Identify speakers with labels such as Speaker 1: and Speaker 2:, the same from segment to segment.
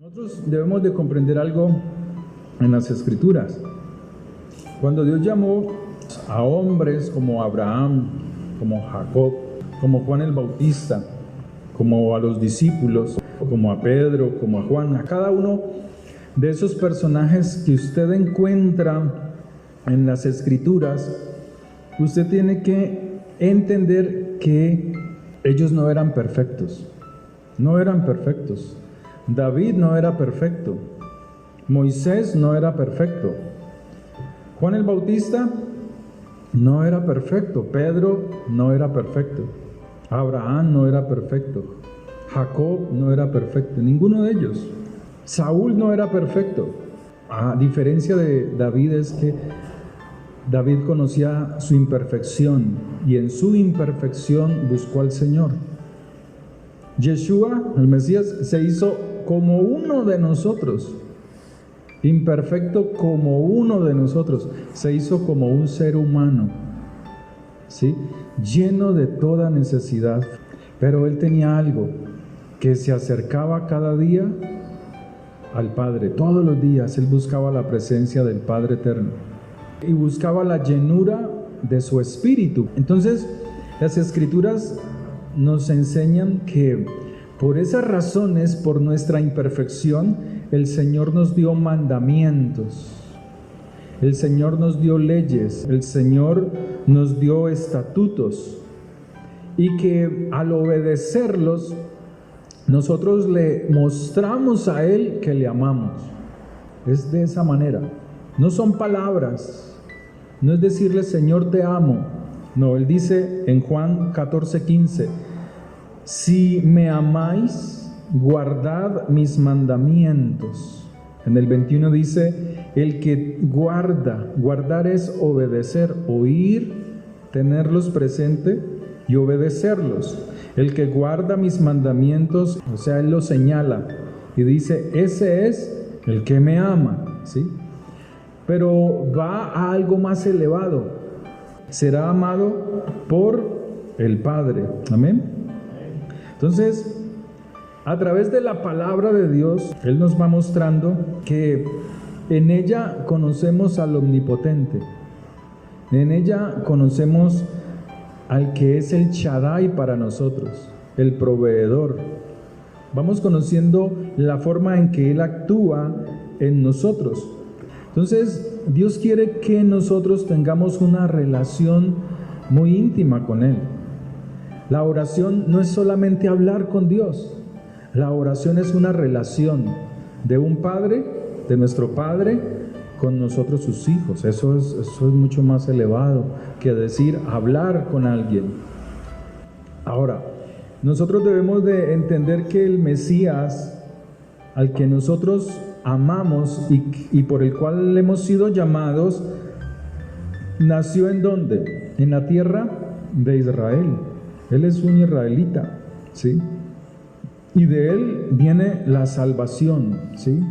Speaker 1: Nosotros debemos de comprender algo en las Escrituras. Cuando Dios llamó a hombres como Abraham, como Jacob, como Juan el Bautista, como a los discípulos, como a Pedro, como a Juan, a cada uno de esos personajes que usted encuentra en las Escrituras, usted tiene que entender que ellos no eran perfectos. No eran perfectos. David no era perfecto. Moisés no era perfecto. Juan el Bautista no era perfecto. Pedro no era perfecto. Abraham no era perfecto. Jacob no era perfecto. Ninguno de ellos. Saúl no era perfecto. A diferencia de David, es que David conocía su imperfección y en su imperfección buscó al Señor. Yeshua, el Mesías, se hizo como uno de nosotros, imperfecto como uno de nosotros, se hizo como un ser humano, ¿sí? Lleno de toda necesidad, pero él tenía algo, que se acercaba cada día al Padre, todos los días él buscaba la presencia del Padre eterno y buscaba la llenura de su espíritu. Entonces, las Escrituras nos enseñan que por esas razones, por nuestra imperfección, el Señor nos dio mandamientos, el Señor nos dio leyes, el Señor nos dio estatutos, y que al obedecerlos, nosotros le mostramos a Él que le amamos. Es de esa manera. No son palabras, no es decirle Señor te amo. No, Él dice en Juan 14:15, si me amáis, guardad mis mandamientos. En el 21 dice, el que guardar es obedecer, oír, tenerlos presente y obedecerlos. El que guarda mis mandamientos, o sea, Él lo señala y dice, ese es el que me ama, ¿sí? Pero va a algo más elevado. Será amado por el Padre. Amén. Entonces, a través de la palabra de Dios, Él nos va mostrando que en ella conocemos al Omnipotente. En ella conocemos al que es el Shaddai para nosotros, el proveedor. Vamos conociendo la forma en que Él actúa en nosotros. Entonces, Dios quiere que nosotros tengamos una relación muy íntima con Él. La oración no es solamente hablar con Dios. La oración es una relación de un padre, de nuestro Padre, con nosotros sus hijos. Eso es mucho más elevado que decir hablar con alguien. Ahora, nosotros debemos de entender que el Mesías, al que nosotros amamos y por el cual hemos sido llamados, nació ¿en dónde? En la tierra de Israel. Él es un israelita, ¿sí? Y de él viene la salvación, ¿sí?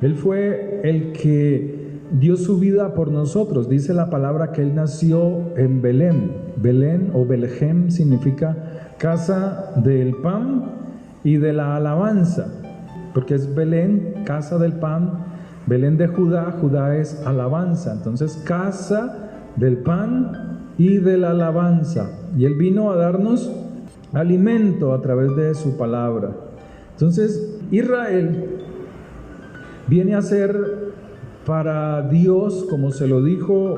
Speaker 1: Él fue el que dio su vida por nosotros. Dice la palabra que él nació en Belén. Belén o Belejém significa casa del pan y de la alabanza, porque es Belén, casa del pan. Belén de Judá, Judá es alabanza. Entonces, casa del pan y de la alabanza. Y Él vino a darnos alimento a través de su palabra. Entonces, Israel viene a ser para Dios, como se lo dijo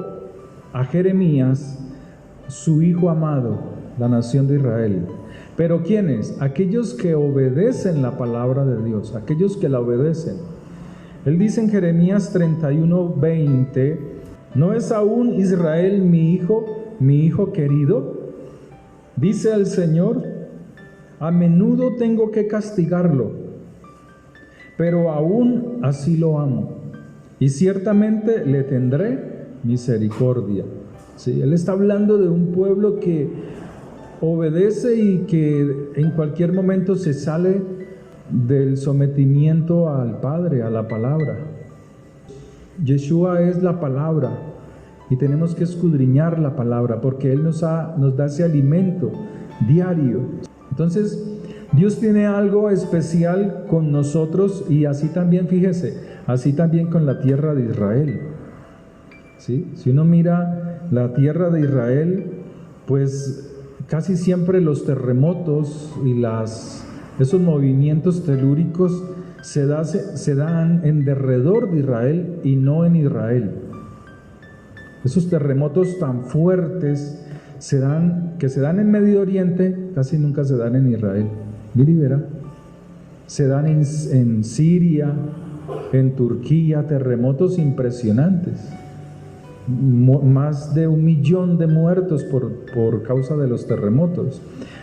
Speaker 1: a Jeremías, su hijo amado, la nación de Israel. Pero ¿quiénes? Aquellos que obedecen la palabra de Dios, aquellos que la obedecen. Él dice en Jeremías 31:20, ¿no es aún Israel mi hijo querido? Dice el Señor, a menudo tengo que castigarlo, pero aún así lo amo, y ciertamente le tendré misericordia. ¿Sí? Él está hablando de un pueblo que obedece y que en cualquier momento se sale del sometimiento al Padre, a la palabra. Yeshua es la palabra y tenemos que escudriñar la palabra porque Él nos da ese alimento diario. Entonces, Dios tiene algo especial con nosotros y así también, fíjese, así también con la tierra de Israel. ¿Sí? Si uno mira la tierra de Israel, pues casi siempre los terremotos y esos movimientos telúricos se dan en derredor de Israel y no en Israel. Esos terremotos tan fuertes que se dan en Medio Oriente, casi nunca se dan en Israel. Mire y verá. Se dan en Siria, en Turquía, terremotos impresionantes. Más de 1 millón de muertos por causa de los terremotos.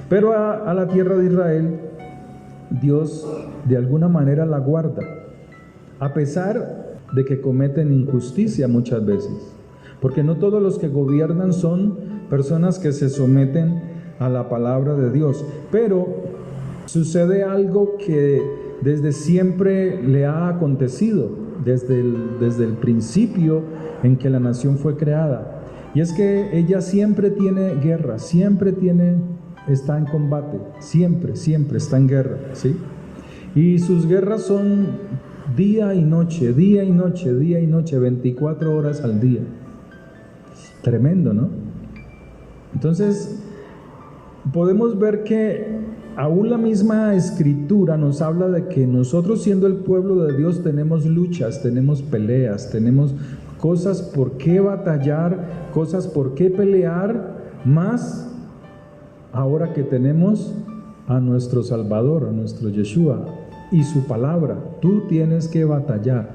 Speaker 1: Pero a la tierra de Israel, Dios de alguna manera la guarda, a pesar de que cometen injusticia muchas veces. Porque no todos los que gobiernan son personas que se someten a la palabra de Dios. Pero sucede algo que desde siempre le ha acontecido, desde el principio en que la nación fue creada. Y es que ella siempre tiene guerra, está en combate, siempre está en guerra, ¿sí? Y sus guerras son día y noche, 24 horas al día. Tremendo, ¿no? Entonces, podemos ver que aún la misma Escritura nos habla de que nosotros, siendo el pueblo de Dios, tenemos luchas, tenemos peleas, tenemos cosas por qué batallar, cosas por qué pelear, más ahora que tenemos a nuestro Salvador, a nuestro Yeshua y su palabra. Tú tienes que batallar,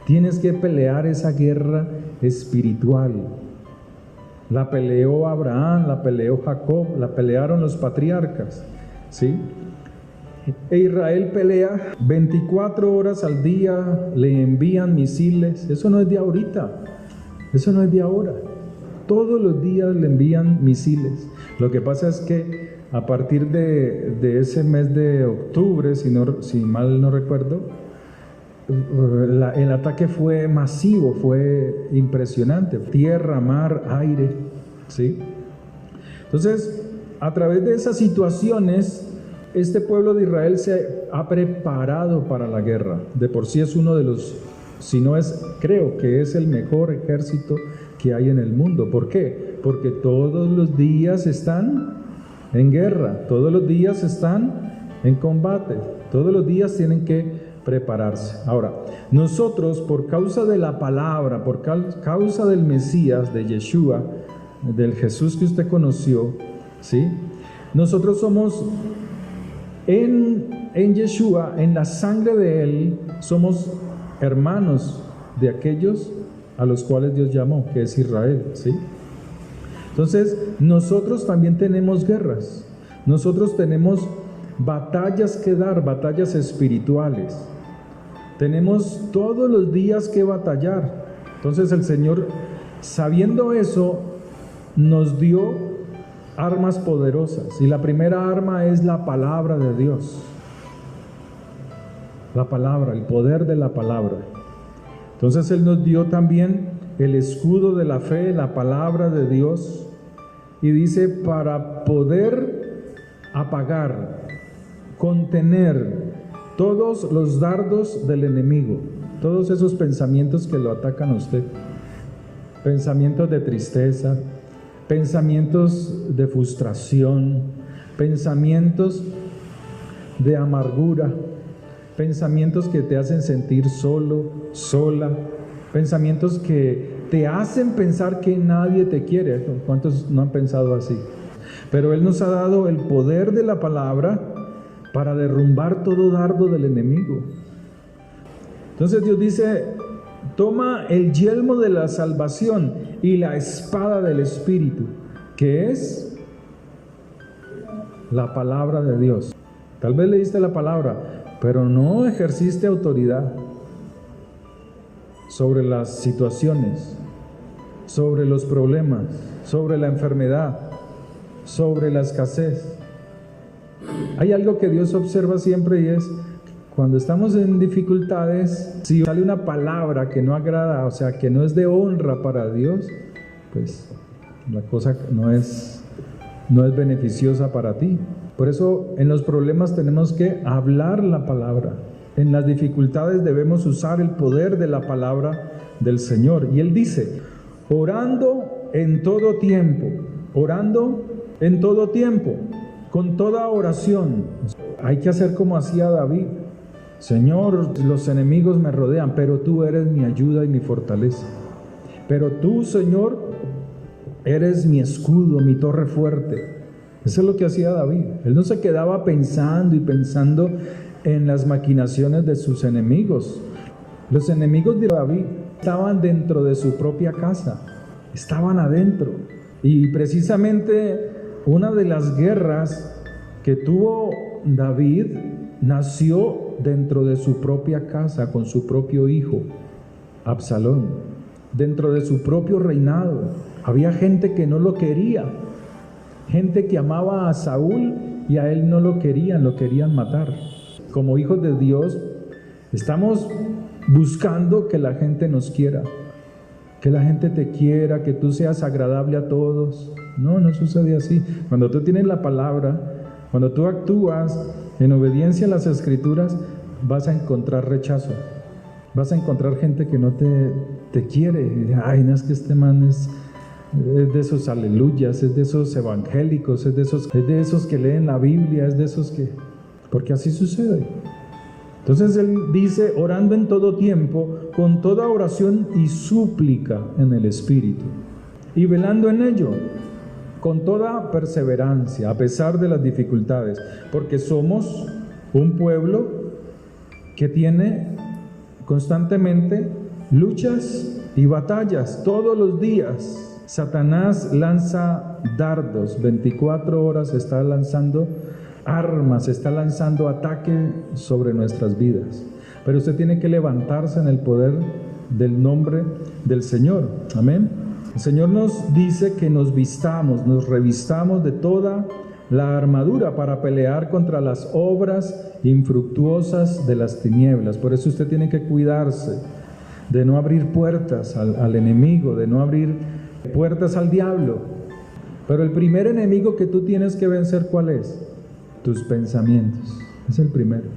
Speaker 1: tienes que pelear esa guerra espiritual. La peleó Abraham, la peleó Jacob, la pelearon los patriarcas, ¿sí? E Israel pelea 24 horas al día, le envían misiles. Eso no es de ahorita, eso no es de ahora. Todos los días le envían misiles. Lo que pasa es que a partir de ese mes de octubre, si mal no recuerdo, el ataque fue masivo, fue impresionante. Tierra, mar, aire, ¿sí? Entonces, a través de esas situaciones, este pueblo de Israel se ha preparado para la guerra. De por sí es uno de los, si no es, creo que es el mejor ejército que hay en el mundo. ¿Por qué? Porque todos los días están en guerra, todos los días están en combate, todos los días tienen que prepararse. Ahora, nosotros, por causa de la palabra, por causa del Mesías, de Yeshua, del Jesús que usted conoció, ¿sí? Nosotros somos en Yeshua, en la sangre de Él, somos hermanos de aquellos a los cuales Dios llamó, que es Israel, ¿sí? Entonces, nosotros también tenemos guerras, nosotros tenemos batallas que dar, batallas espirituales. Tenemos todos los días que batallar. Entonces el Señor, sabiendo eso, nos dio armas poderosas. Y la primera arma es la palabra de Dios. La palabra, el poder de la palabra. Entonces Él nos dio también el escudo de la fe, la palabra de Dios. Y dice, para poder apagar, contener todos los dardos del enemigo, todos esos pensamientos que lo atacan a usted, pensamientos de tristeza, pensamientos de frustración, pensamientos de amargura, pensamientos que te hacen sentir solo, sola, pensamientos que te hacen pensar que nadie te quiere. ¿Cuántos no han pensado así? Pero Él nos ha dado el poder de la palabra para derrumbar todo dardo del enemigo. Entonces Dios dice, toma el yelmo de la salvación y la espada del Espíritu, que es la palabra de Dios. Tal vez leíste la palabra, pero no ejerciste autoridad sobre las situaciones, sobre los problemas, sobre la enfermedad, sobre la escasez. Hay algo que Dios observa siempre y es, cuando estamos en dificultades, si sale una palabra que no agrada, o sea, que no es de honra para Dios, pues la cosa no es beneficiosa para ti. Por eso en los problemas tenemos que hablar la palabra. En las dificultades debemos usar el poder de la palabra del Señor. Y Él dice, orando en todo tiempo, con toda oración. Hay que hacer como hacía David. Señor, los enemigos me rodean, pero tú eres mi ayuda y mi fortaleza. Pero tú, Señor, eres mi escudo, mi torre fuerte. Eso es lo que hacía David. Él no se quedaba pensando en las maquinaciones de sus enemigos. Los enemigos de David estaban dentro de su propia casa, estaban adentro. Y precisamente una de las guerras que tuvo David nació dentro de su propia casa, con su propio hijo, Absalón. Dentro de su propio reinado había gente que no lo quería, gente que amaba a Saúl y a él no lo querían matar. Como hijos de Dios estamos buscando que la gente nos quiera, que la gente te quiera, que tú seas agradable a todos. No sucede así. Cuando tú tienes la palabra, cuando tú actúas en obediencia a las Escrituras, vas a encontrar rechazo. Vas a encontrar gente que no te quiere. Ay, no, es que este man es de esos aleluyas, es de esos evangélicos, es de esos que leen la Biblia, es de esos que... Porque así sucede. Entonces Él dice, orando en todo tiempo, con toda oración y súplica en el Espíritu, y velando en ello, con toda perseverancia, a pesar de las dificultades, porque somos un pueblo que tiene constantemente luchas y batallas todos los días. Satanás lanza dardos, 24 horas está lanzando armas, está lanzando ataque sobre nuestras vidas. Pero usted tiene que levantarse en el poder del nombre del Señor. Amén. El Señor nos dice que nos revistamos de toda la armadura para pelear contra las obras infructuosas de las tinieblas. Por eso usted tiene que cuidarse de no abrir puertas al enemigo, de no abrir puertas al diablo. Pero el primer enemigo que tú tienes que vencer, ¿cuál es? Tus pensamientos. Es el primero.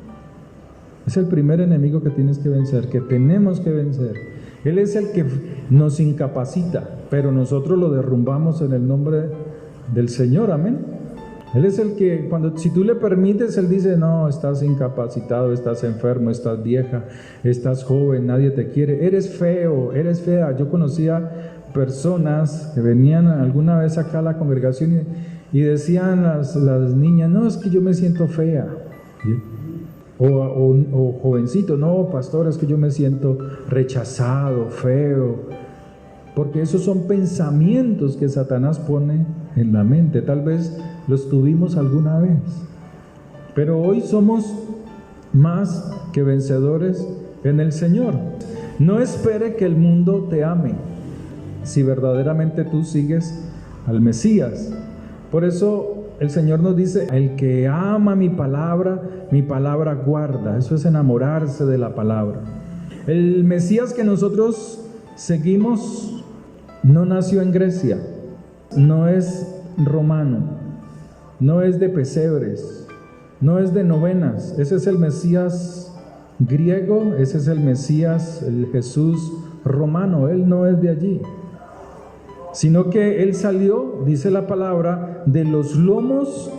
Speaker 1: Es el primer enemigo que tienes que vencer, que tenemos que vencer. Él es el que nos incapacita, pero nosotros lo derrumbamos en el nombre del Señor. Amén. Él es el que, si tú le permites, Él dice, no, estás incapacitado, estás enfermo, estás vieja, estás joven, nadie te quiere, eres feo, eres fea. Yo conocía personas que venían alguna vez acá a la congregación y decían las niñas, no, es que yo me siento fea. ¿Sí? O jovencito, no, pastor, es que yo me siento rechazado, feo. Porque esos son pensamientos que Satanás pone en la mente. Tal vez los tuvimos alguna vez. Pero hoy somos más que vencedores en el Señor. No espere que el mundo te ame si verdaderamente tú sigues al Mesías. Por eso el Señor nos dice, el que ama mi palabra guarda. Eso es enamorarse de la palabra. El Mesías que nosotros seguimos no nació en Grecia, no es romano, no es de pesebres, no es de novenas. Ese es el Mesías griego, ese es el Mesías, el Jesús romano. Él no es de allí, sino que Él salió, dice la palabra, de los lomos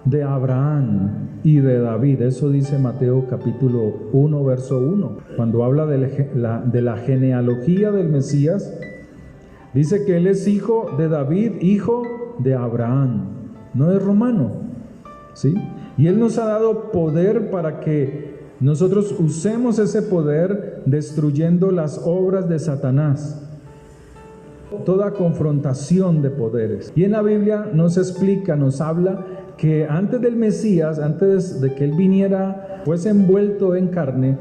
Speaker 1: de Abraham y de David. Eso dice Mateo capítulo 1, verso 1. Cuando habla de la genealogía del Mesías, dice que Él es hijo de David, hijo de Abraham. No es romano, ¿sí? Y Él nos ha dado poder para que nosotros usemos ese poder destruyendo las obras de Satanás. Toda confrontación de poderes. Y en la Biblia nos explica, nos habla que antes del Mesías, antes de que Él viniera, fuese envuelto en carne,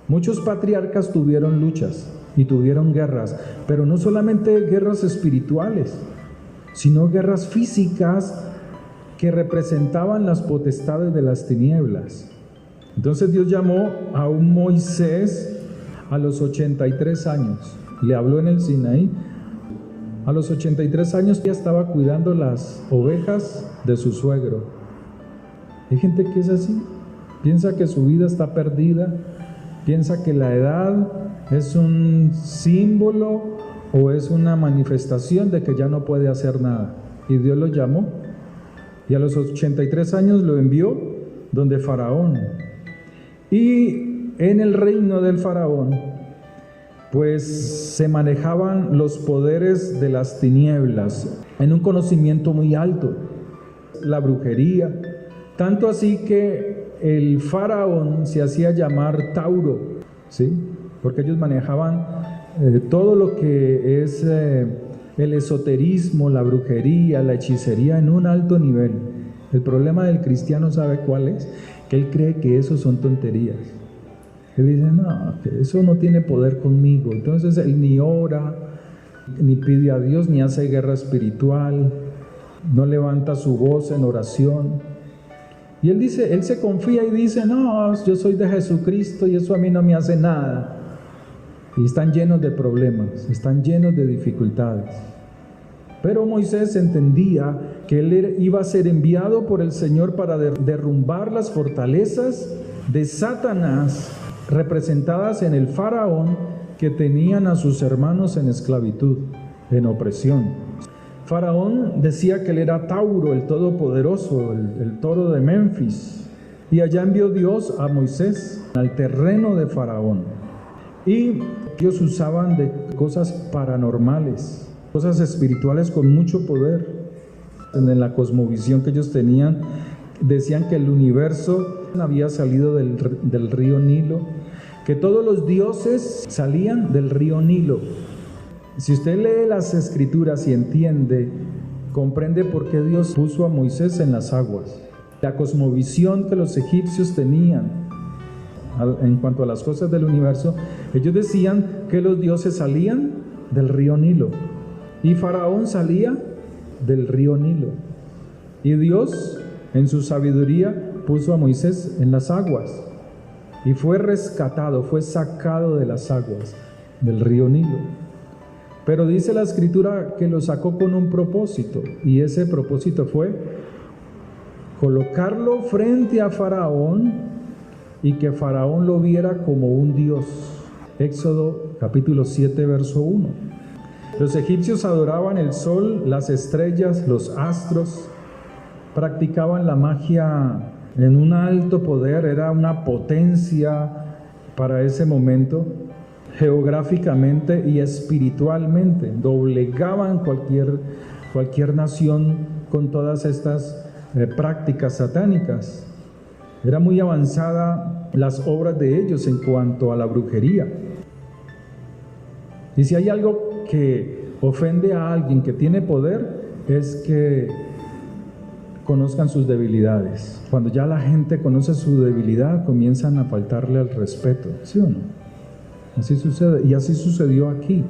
Speaker 1: muchos patriarcas tuvieron luchas y tuvieron guerras, pero no solamente guerras espirituales, sino guerras físicas que representaban las potestades de las tinieblas. Entonces Dios llamó a un Moisés a los 83 años, le habló en el Sinaí. A los 83 años ya estaba cuidando las ovejas de su suegro. Hay gente que es así, piensa que su vida está perdida, piensa que la edad es un símbolo o es una manifestación de que ya no puede hacer nada. Y Dios lo llamó y a los 83 años lo envió donde Faraón. Y en el reino del Faraón, pues se manejaban los poderes de las tinieblas en un conocimiento muy alto, la brujería, tanto así que el Faraón se hacía llamar Tauro, ¿sí? Porque ellos manejaban todo lo que es el esoterismo, la brujería, la hechicería en un alto nivel. El problema del cristiano, ¿sabe cuál es? Que él cree que eso son tonterías. Él dice, no, que eso no tiene poder conmigo. Entonces él ni ora, ni pide a Dios, ni hace guerra espiritual, no levanta su voz en oración. Y él dice, él se confía y dice, no, yo soy de Jesucristo y eso a mí no me hace nada. Y están llenos de problemas, están llenos de dificultades. Pero Moisés entendía que él iba a ser enviado por el Señor para derrumbar las fortalezas de Satanás, representadas en el Faraón, que tenían a sus hermanos en esclavitud, en opresión. Faraón decía que él era Tauro, el todopoderoso, el toro de Memphis. Y allá envió Dios a Moisés al terreno de Faraón. Y ellos usaban de cosas paranormales, cosas espirituales con mucho poder. En la cosmovisión que ellos tenían, decían que el universo había salido del río Nilo, que todos los dioses salían del río Nilo. Si usted lee las escrituras y entiende, comprende por qué Dios puso a Moisés en las aguas. La cosmovisión que los egipcios tenían en cuanto a las cosas del universo, ellos decían que los dioses salían del río Nilo y Faraón salía del río Nilo. Y Dios, en su sabiduría, puso a Moisés en las aguas y fue rescatado, fue sacado de las aguas del río Nilo. Pero dice la escritura que lo sacó con un propósito, y ese propósito fue colocarlo frente a Faraón y que Faraón lo viera como un dios. Éxodo capítulo 7, verso 1. Los egipcios adoraban el sol, las estrellas, los astros, practicaban la magia en un alto poder, era una potencia para ese momento, geográficamente y espiritualmente. Doblegaban cualquier nación con todas estas prácticas satánicas. Era muy avanzada las obras de ellos en cuanto a la brujería. Y si hay algo que ofende a alguien que tiene poder, es que conozcan sus debilidades. Cuando ya la gente conoce su debilidad, comienzan a faltarle al respeto, ¿sí o no? Así sucede, y así sucedió aquí.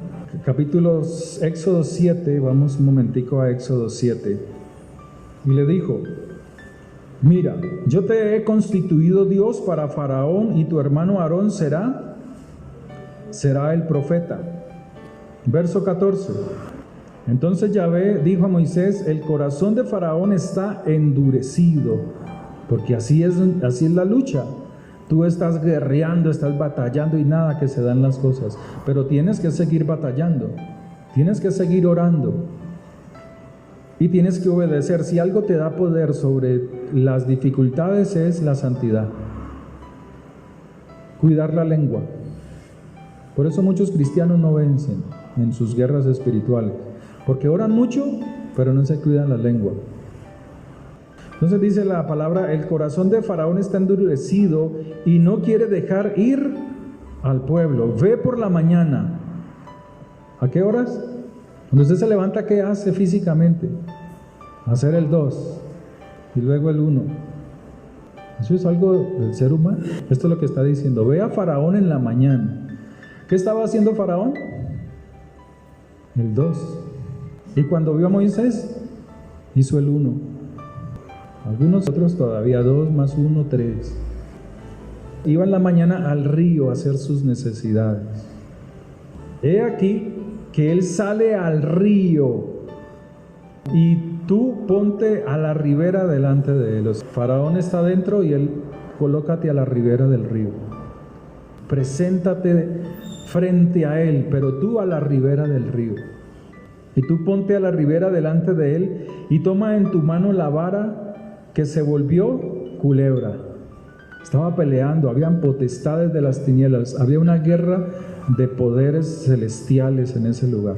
Speaker 1: Capítulos Éxodo 7, vamos un momentico a Éxodo 7. Y le dijo, mira, yo te he constituido Dios para Faraón y tu hermano Aarón será el profeta. Verso 14. Entonces Yahvé dijo a Moisés, el corazón de Faraón está endurecido, porque así es la lucha. Tú estás guerreando, estás batallando y nada que se dan las cosas, pero tienes que seguir batallando, tienes que seguir orando y tienes que obedecer. Si algo te da poder sobre las dificultades es la santidad, cuidar la lengua. Por eso muchos cristianos no vencen en sus guerras espirituales, porque oran mucho, pero no se cuidan la lengua. Entonces dice la palabra, el corazón de Faraón está endurecido y no quiere dejar ir al pueblo. Ve por la mañana. ¿A qué horas? Cuando usted se levanta, ¿qué hace físicamente? Hacer el 2 y luego el 1. Eso es algo del ser humano. Esto es lo que está diciendo. Ve a Faraón en la mañana. ¿Qué estaba haciendo Faraón? El 2. Y cuando vio a Moisés, hizo el 1. Algunos otros todavía 2 más 1, 3. Iba en la mañana al río a hacer sus necesidades. He aquí que él sale al río y tú ponte a la ribera delante de él. Faraón está adentro y él, colócate a la ribera del río. Preséntate frente a él, pero tú a la ribera del río. Y tú ponte a la ribera delante de él y toma en tu mano la vara que se volvió culebra. Estaba peleando, habían potestades de las tinieblas, había una guerra de poderes celestiales en ese lugar.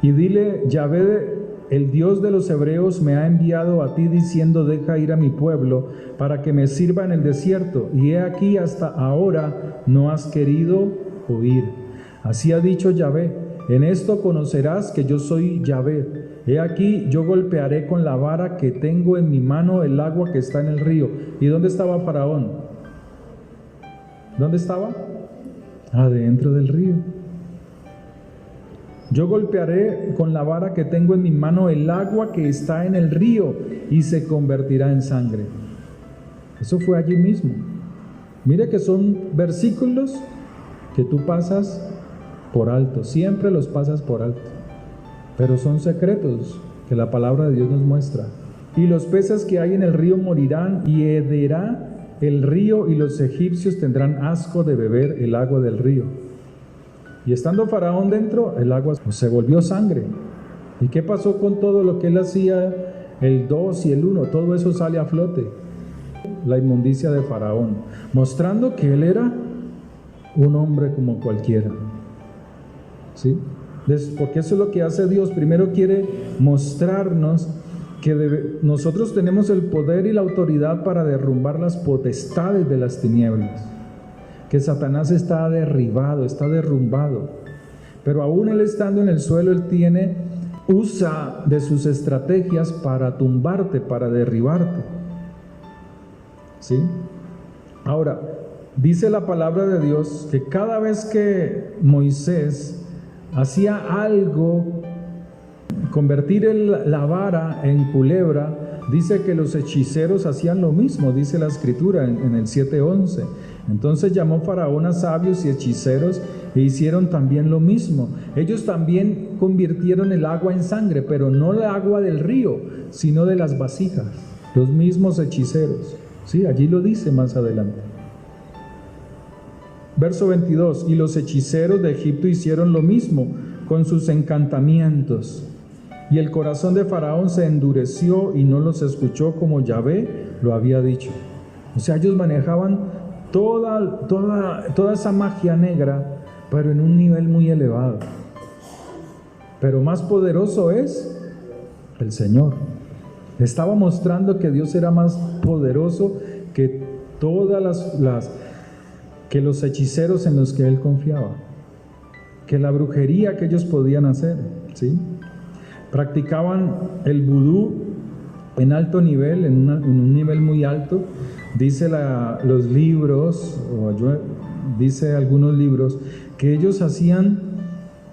Speaker 1: Y dile: Yahvé, el Dios de los hebreos, me ha enviado a ti diciendo: deja ir a mi pueblo para que me sirva en el desierto. Y he aquí, hasta ahora no has querido oír. Así ha dicho Yahvé: en esto conocerás que yo soy Yahvé. He aquí, yo golpearé con la vara que tengo en mi mano el agua que está en el río. ¿Y dónde estaba Faraón? ¿Dónde estaba? Adentro del río. Yo golpearé con la vara que tengo en mi mano el agua que está en el río y se convertirá en sangre. Eso fue allí mismo. Mire que son versículos que tú pasas por alto, siempre los pasas por alto, pero son secretos que la palabra de Dios nos muestra. Y los peces que hay en el río morirán y hederá el río y los egipcios tendrán asco de beber el agua del río. Y estando Faraón dentro, el agua se volvió sangre. ¿Y qué pasó con todo lo que él hacía? El 2 y el 1, todo eso sale a flote. La inmundicia de Faraón, mostrando que él era un hombre como cualquiera. ¿Sí? Porque eso es lo que hace Dios. Primero quiere mostrarnos que nosotros tenemos el poder y la autoridad para derrumbar las potestades de las tinieblas. Que Satanás está derribado, está derrumbado. Pero aún él estando en el suelo, él usa de sus estrategias para tumbarte, para derribarte. ¿Sí? Ahora, dice la palabra de Dios que cada vez que Moisés hacía algo, convertir la vara en culebra, dice que los hechiceros hacían lo mismo, dice la escritura en el 7:11. Entonces llamó Faraón a sabios y hechiceros e hicieron también lo mismo. Ellos también convirtieron el agua en sangre, pero no el agua del río, sino de las vasijas. Los mismos hechiceros. Sí, allí lo dice más adelante. Verso 22, y los hechiceros de Egipto hicieron lo mismo con sus encantamientos. Y el corazón de Faraón se endureció y no los escuchó como Yahvé lo había dicho. O sea, ellos manejaban toda esa magia negra, pero en un nivel muy elevado. Pero más poderoso es el Señor. Estaba mostrando que Dios era más poderoso que todas que los hechiceros en los que él confiaba, que la brujería que ellos podían hacer, ¿sí? Practicaban el vudú en alto nivel, en un nivel muy alto. Dice los libros, dice algunos libros, que ellos hacían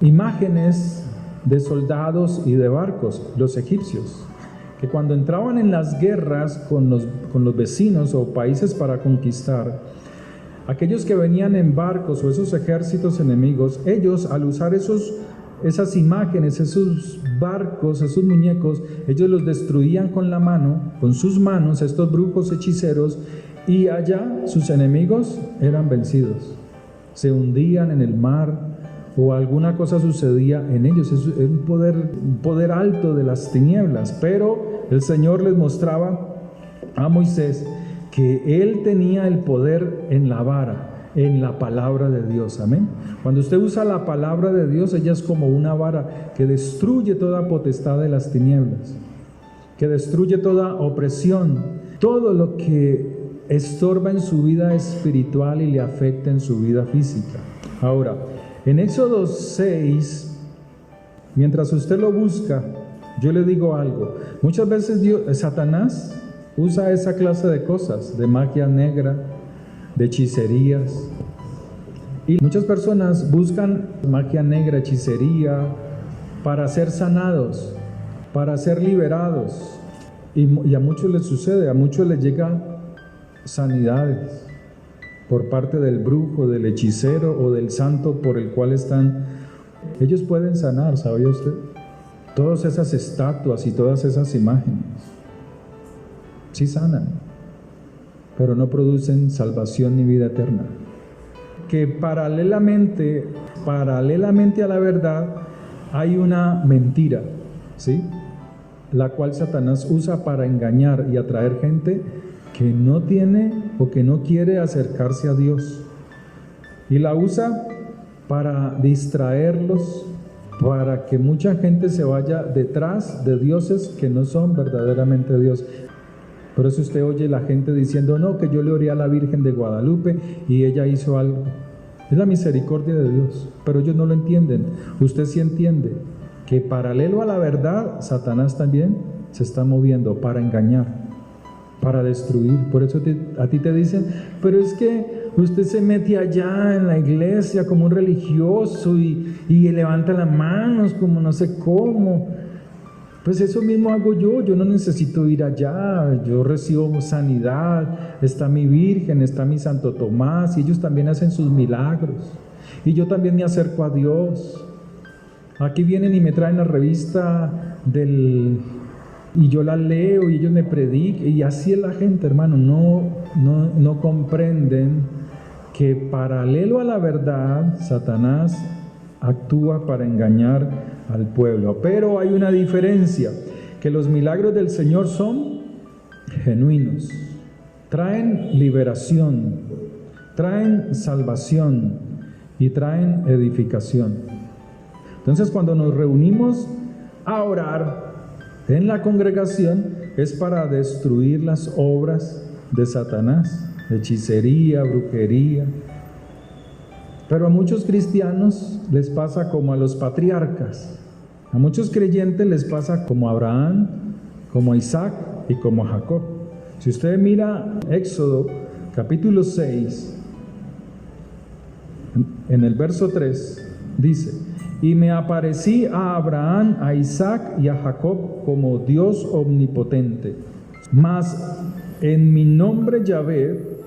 Speaker 1: imágenes de soldados y de barcos, los egipcios, que cuando entraban en las guerras con los vecinos o países para conquistar, aquellos que venían en barcos o esos ejércitos enemigos, ellos al usar esas imágenes, esos barcos, esos muñecos, ellos los destruían con la mano, con sus manos, estos brujos hechiceros, y allá sus enemigos eran vencidos. Se hundían en el mar o alguna cosa sucedía en ellos. Es un poder alto de las tinieblas, pero el Señor les mostraba a Moisés que él tenía el poder en la vara, en la palabra de Dios. Amén. Cuando usted usa la palabra de Dios, ella es como una vara que destruye toda potestad de las tinieblas, que destruye toda opresión, todo lo que estorba en su vida espiritual y le afecta en su vida física. Ahora, en Éxodo 6, mientras usted lo busca, yo le digo algo. Muchas veces Satanás usa esa clase de cosas, de magia negra, de hechicerías. Y muchas personas buscan magia negra, hechicería, para ser sanados, para ser liberados. Y a muchos les sucede, a muchos les llegan sanidades por parte del brujo, del hechicero o del santo por el cual están. Ellos pueden sanar, ¿sabía usted? Todas esas estatuas y todas esas imágenes sí sanan, pero no producen salvación ni vida eterna. Que paralelamente a la verdad hay una mentira, ¿sí? La cual Satanás usa para engañar y atraer gente que no tiene o que no quiere acercarse a Dios. Y la usa para distraerlos, para que mucha gente se vaya detrás de dioses que no son verdaderamente Dios. Por eso usted oye la gente diciendo, no, que yo le oré a la Virgen de Guadalupe y ella hizo algo. Es la misericordia de Dios, pero ellos no lo entienden. Usted sí entiende que paralelo a la verdad, Satanás también se está moviendo para engañar, para destruir. Por eso a ti te dicen, pero es que usted se mete allá en la iglesia como un religioso y levanta las manos como no sé cómo. Pues eso mismo hago yo no necesito ir allá, yo recibo sanidad, está mi Virgen, está mi Santo Tomás, y ellos también hacen sus milagros, y yo también me acerco a Dios. Aquí vienen y me traen la revista y yo la leo y ellos me predican, y así es la gente, hermano, no comprenden que paralelo a la verdad, Satanás actúa para engañar al pueblo. Pero hay una diferencia, que los milagros del Señor son genuinos, traen liberación, traen salvación y traen edificación. Entonces, cuando nos reunimos a orar en la congregación, es para destruir las obras de Satanás, hechicería, brujería. Pero a muchos cristianos les pasa como a los patriarcas, a muchos creyentes les pasa como a Abraham, como a Isaac y como a Jacob. Si usted mira Éxodo capítulo 6, en el verso 3, dice, y me aparecí a Abraham, a Isaac y a Jacob como Dios omnipotente, mas en mi nombre Yahvé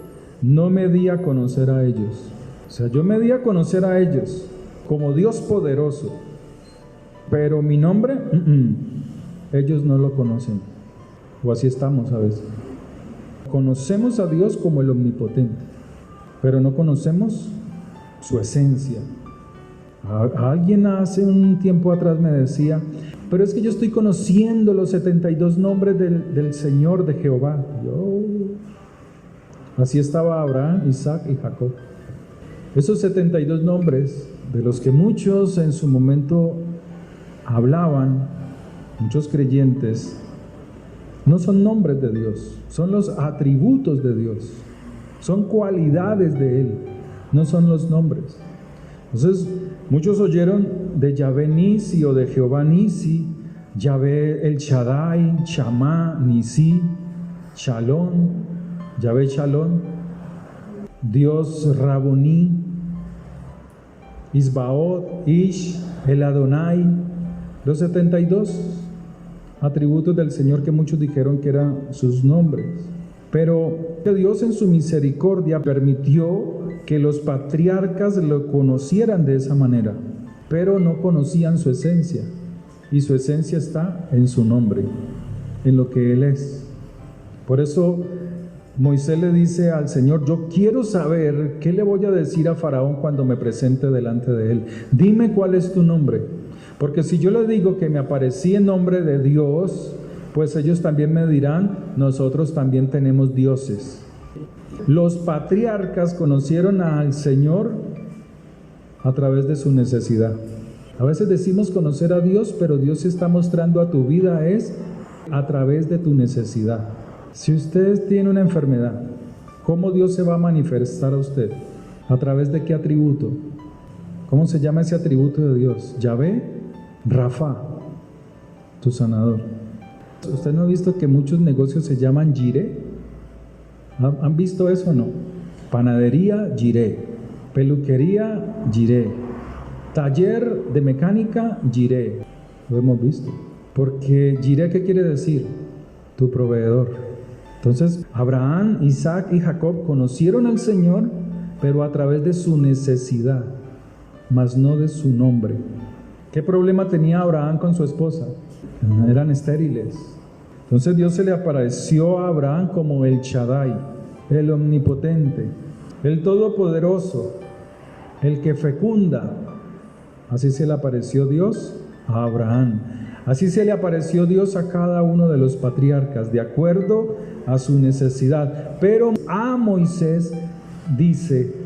Speaker 1: no me di a conocer a ellos. O sea, yo me di a conocer a ellos como Dios poderoso, pero mi nombre, ellos no lo conocen. O así estamos a veces. Conocemos a Dios como el omnipotente, pero no conocemos su esencia. Alguien hace un tiempo atrás me decía, pero es que yo estoy conociendo los 72 nombres del Señor, de Jehová. Así estaba Abraham, Isaac y Jacob. Esos 72 nombres, de los que muchos en su momento hablaban, muchos creyentes, no son nombres de Dios, son los atributos de Dios, son cualidades de Él, no son los nombres. Entonces, muchos oyeron de Yahvé Nisi o de Jehová Nisi, Yahvé El Shaddai, Shammah, Nisi, Shalom, Yahvé Shalom, Dios Raboní, Isbaot, Ish, El Adonai, los 72 atributos del Señor que muchos dijeron que eran sus nombres. Pero Dios en su misericordia permitió que los patriarcas lo conocieran de esa manera, pero no conocían su esencia, y su esencia está en su nombre, en lo que Él es. Por eso Moisés le dice al Señor, yo quiero saber qué le voy a decir a Faraón cuando me presente delante de él. Dime cuál es tu nombre, porque si yo le digo que me aparecí en nombre de Dios, pues ellos también me dirán, nosotros también tenemos dioses. Los patriarcas conocieron al Señor a través de su necesidad. A veces decimos conocer a Dios, pero Dios se está mostrando a tu vida es a través de tu necesidad. Si usted tiene una enfermedad, ¿cómo Dios se va a manifestar a usted? ¿A través de qué atributo? ¿Cómo se llama ese atributo de Dios? Yahvé, Rafa, tu sanador. ¿Usted no ha visto que muchos negocios se llaman Jireh? ¿Han visto eso o no? Panadería, Jireh. Peluquería, Jireh. Taller de mecánica, Jireh. Lo hemos visto. Porque Jireh, ¿qué quiere decir? Tu proveedor. Entonces, Abraham, Isaac y Jacob conocieron al Señor, pero a través de su necesidad, mas no de su nombre. ¿Qué problema tenía Abraham con su esposa? Eran estériles. Entonces Dios se le apareció a Abraham como el Shaddai, el omnipotente, el todopoderoso, el que fecunda. Así se le apareció Dios a Abraham. Así se le apareció Dios a cada uno de los patriarcas, de acuerdo a su necesidad. Pero a Moisés dice: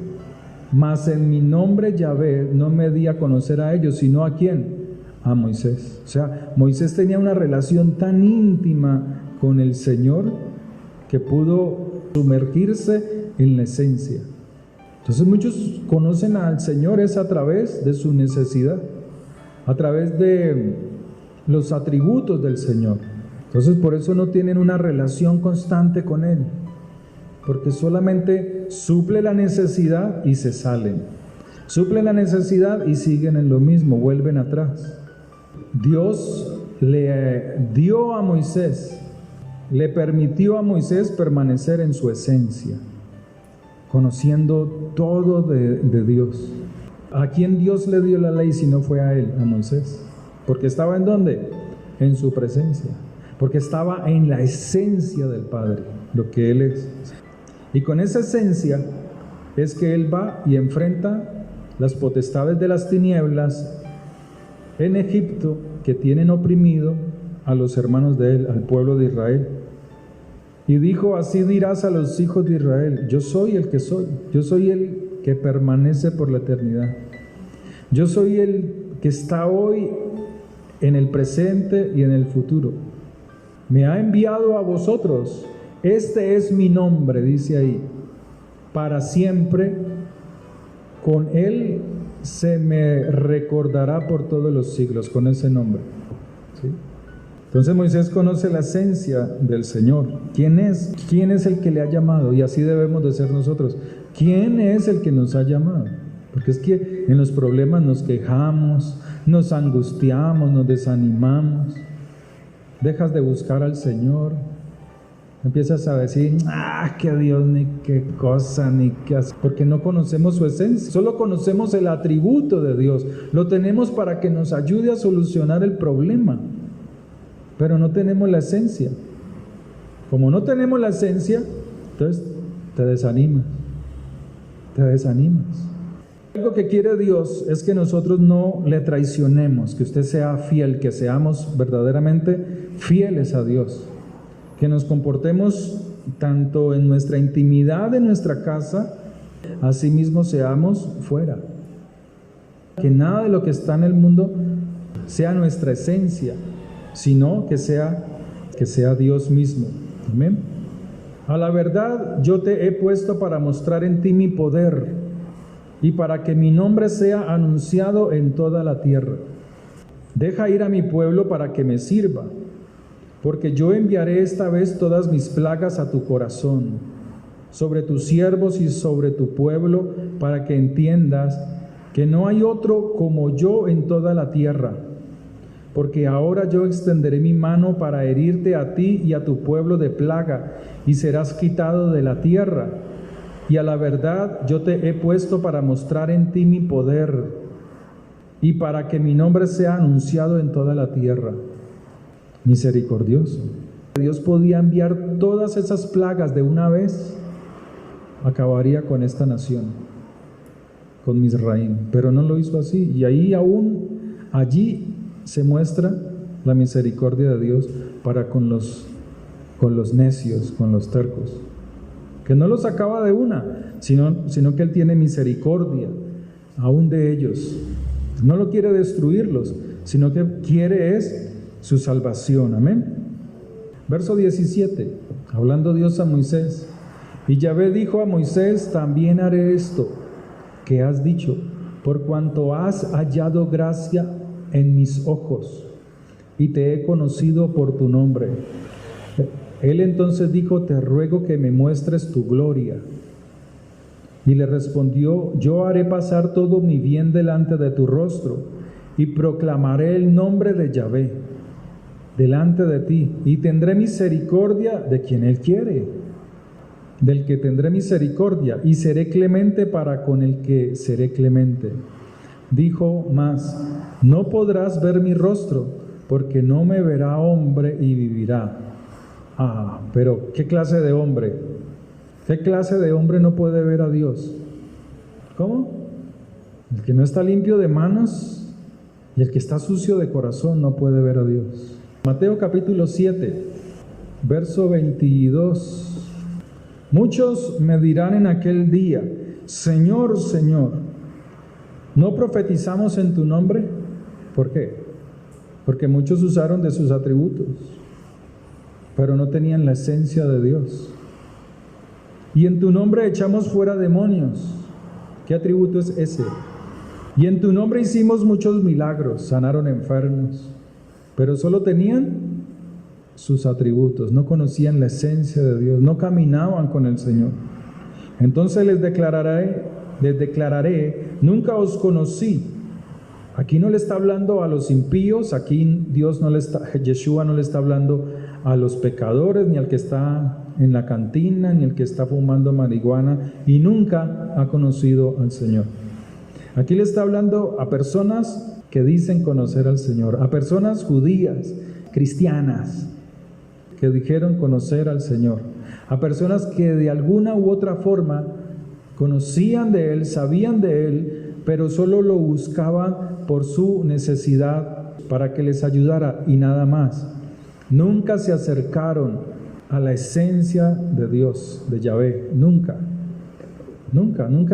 Speaker 1: mas en mi nombre Yahvé no me di a conocer a ellos, sino ¿a quién? A Moisés. O sea, Moisés tenía una relación tan íntima con el Señor que pudo sumergirse en la esencia. Entonces muchos conocen al Señor es a través de su necesidad, a través de los atributos del Señor. Entonces por eso no tienen una relación constante con Él, porque solamente suple la necesidad y se salen. Suple la necesidad y siguen en lo mismo, vuelven atrás. Dios le dio a Moisés, le permitió a Moisés permanecer en su esencia, conociendo todo de Dios. ¿A quién Dios le dio la ley si no fue a él, a Moisés? Porque estaba ¿en dónde? En su presencia, porque estaba en la esencia del Padre, lo que Él es. Y con esa esencia es que Él va y enfrenta las potestades de las tinieblas en Egipto, que tienen oprimido a los hermanos de Él, al pueblo de Israel. Y dijo: así dirás a los hijos de Israel: yo soy el que soy, yo soy el que permanece por la eternidad, yo soy el que está hoy, en el presente y en el futuro. Me ha enviado a vosotros, este es mi nombre, dice ahí, para siempre, con él se me recordará por todos los siglos, con ese nombre. ¿Sí? Entonces Moisés conoce la esencia del Señor. ¿Quién es? ¿Quién es el que le ha llamado? Y así debemos de ser nosotros. ¿Quién es el que nos ha llamado? Porque es que en los problemas nos quejamos, nos angustiamos, nos desanimamos, dejas de buscar al Señor, empiezas a decir: que Dios, ni qué cosa, ni qué hacer, porque no conocemos su esencia. Solo conocemos el atributo de Dios, lo tenemos para que nos ayude a solucionar el problema, pero no tenemos la esencia. Como no tenemos la esencia, entonces te desanimas. Algo que quiere Dios es que nosotros no le traicionemos, que usted sea fiel, que seamos verdaderamente fieles a Dios, que nos comportemos tanto en nuestra intimidad de nuestra casa, así mismo seamos fuera. Que nada de lo que está en el mundo sea nuestra esencia, sino que sea Dios mismo. Amén. A la verdad yo te he puesto para mostrar en ti mi poder y para que mi nombre sea anunciado en toda la tierra. Deja ir a mi pueblo para que me sirva, porque yo enviaré esta vez todas mis plagas a tu corazón, sobre tus siervos y sobre tu pueblo, para que entiendas que no hay otro como yo en toda la tierra. Porque ahora yo extenderé mi mano para herirte a ti y a tu pueblo de plaga, y serás quitado de la tierra. Y a la verdad yo te he puesto para mostrar en ti mi poder, y para que mi nombre sea anunciado en toda la tierra. Misericordioso. Dios podía enviar todas esas plagas de una vez, acabaría con esta nación, con Misraim, pero no lo hizo así. Y allí se muestra la misericordia de Dios para con los necios, con los tercos, que no los acaba de una, sino que Él tiene misericordia aún de ellos. No lo quiere destruirlos, sino que quiere es su salvación. Amén. Verso 17, hablando Dios a Moisés: y Yahvé dijo a Moisés: también haré esto que has dicho, por cuanto has hallado gracia en mis ojos, y te he conocido por tu nombre. Él entonces dijo: te ruego que me muestres tu gloria. Y le respondió: yo haré pasar todo mi bien delante de tu rostro, y proclamaré el nombre de Yahvé delante de ti, y tendré misericordia de quien Él quiere, del que tendré misericordia, y seré clemente para con el que seré clemente. dijo más: no podrás ver mi rostro, porque no me verá hombre y vivirá. Pero ¿qué clase de hombre? ¿Qué clase de hombre no puede ver a Dios? ¿Cómo? El que no está limpio de manos y el que está sucio de corazón no puede ver a Dios. Mateo capítulo 7, verso 22. Muchos me dirán en aquel día: Señor, Señor, ¿no profetizamos en tu nombre? ¿Por qué? Porque muchos usaron de sus atributos, pero no tenían la esencia de Dios. Y en tu nombre echamos fuera demonios. ¿Qué atributo es ese? Y en tu nombre hicimos muchos milagros, sanaron enfermos, pero solo tenían sus atributos, no conocían la esencia de Dios, no caminaban con el Señor. Entonces les declararé, nunca os conocí. Aquí no le está hablando a los impíos, aquí Yeshua no le está hablando a los pecadores, ni al que está en la cantina, ni al que está fumando marihuana y nunca ha conocido al Señor. Aquí le está hablando a personas que dicen conocer al Señor, a personas judías, cristianas, que dijeron conocer al Señor, a personas que de alguna u otra forma conocían de Él, sabían de Él, pero solo lo buscaban por su necesidad, para que les ayudara y nada más. Nunca se acercaron a la esencia de Dios, de Yahvé, nunca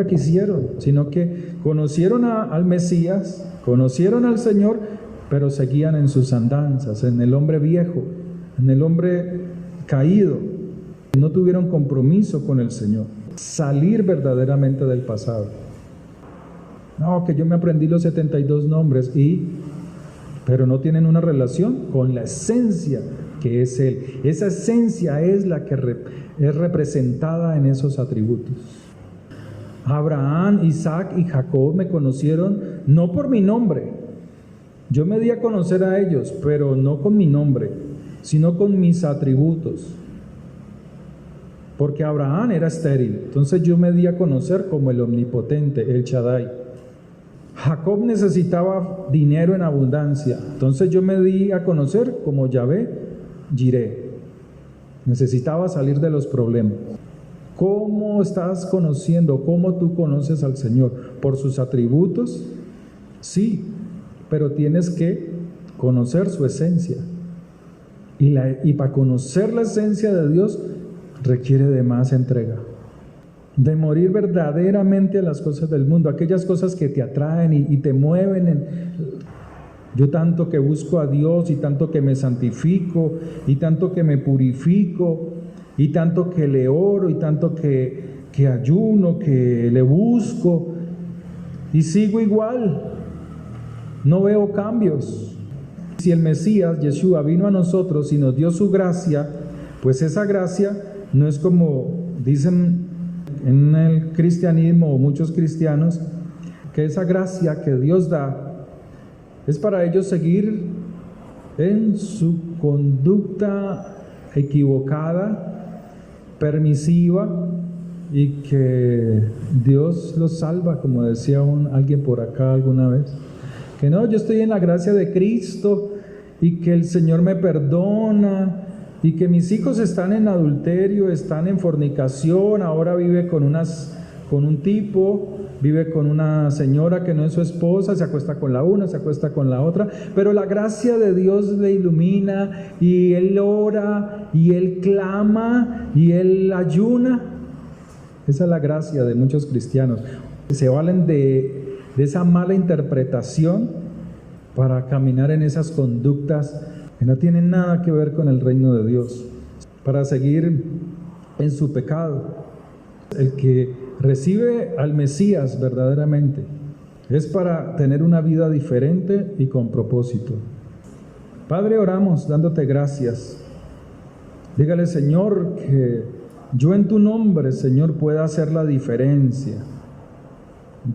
Speaker 1: quisieron, sino que conocieron al Mesías, conocieron al Señor, pero seguían en sus andanzas, en el hombre viejo, en el hombre caído. No tuvieron compromiso con el Señor, salir verdaderamente del pasado. No, que yo me aprendí los 72 nombres, pero no tienen una relación con la esencia que es Él. Esa esencia es la que es representada en esos atributos. Abraham, Isaac y Jacob me conocieron no por mi nombre. Yo me di a conocer a ellos, pero no con mi nombre, sino con mis atributos. Porque Abraham era estéril, entonces yo me di a conocer como el omnipotente, el Shaddai. Jacob necesitaba dinero en abundancia, entonces yo me di a conocer como Yahvé Jireh. Necesitaba salir de los problemas. ¿Cómo estás conociendo? ¿Cómo tú conoces al Señor? ¿Por sus atributos? Sí, pero tienes que conocer su esencia. Y para conocer la esencia de Dios requiere de más entrega, de morir verdaderamente a las cosas del mundo, aquellas cosas que te atraen y te mueven. Yo tanto que busco a Dios y tanto que me santifico y tanto que me purifico y tanto que le oro y tanto que ayuno, que le busco y sigo igual, no veo cambios. Si el Mesías, Yeshua, vino a nosotros y nos dio su gracia, pues esa gracia no es como dicen en el cristianismo o muchos cristianos, que esa gracia que Dios da es para ellos seguir en su conducta equivocada, permisiva, y que Dios los salva, como decía alguien por acá alguna vez. Que no, yo estoy en la gracia de Cristo y que el Señor me perdona y que mis hijos están en adulterio, están en fornicación, ahora vive con un tipo, vive con una señora que no es su esposa, se acuesta con la una, se acuesta con la otra, pero la gracia de Dios le ilumina y él ora y él clama y él ayuna. Esa es la gracia de muchos cristianos. Se valen de esa mala interpretación para caminar en esas conductas que no tienen nada que ver con el reino de Dios, para seguir en su pecado. El que recibe al Mesías verdaderamente es para tener una vida diferente y con propósito. Padre, oramos dándote gracias. Dígale, Señor, que yo en tu nombre, Señor, pueda hacer la diferencia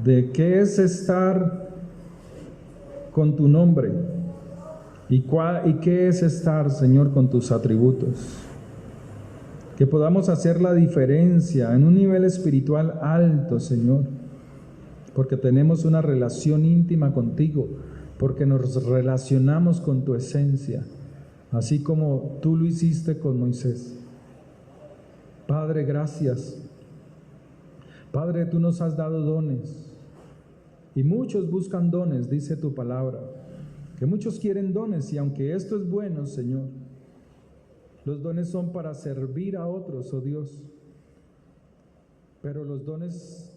Speaker 1: de qué es estar con tu nombre y qué es estar, Señor, con tus atributos. Que podamos hacer la diferencia en un nivel espiritual alto, Señor, porque tenemos una relación íntima contigo, porque nos relacionamos con tu esencia, así como tú lo hiciste con Moisés. Padre, gracias. Padre, tú nos has dado dones, y muchos buscan dones, dice tu palabra, que muchos quieren dones, y aunque esto es bueno, Señor, los dones son para servir a otros, oh Dios. Pero los dones,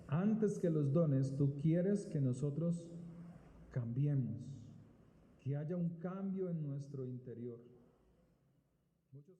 Speaker 1: antes que los dones, tú quieres que nosotros cambiemos, que haya un cambio en nuestro interior. Muchos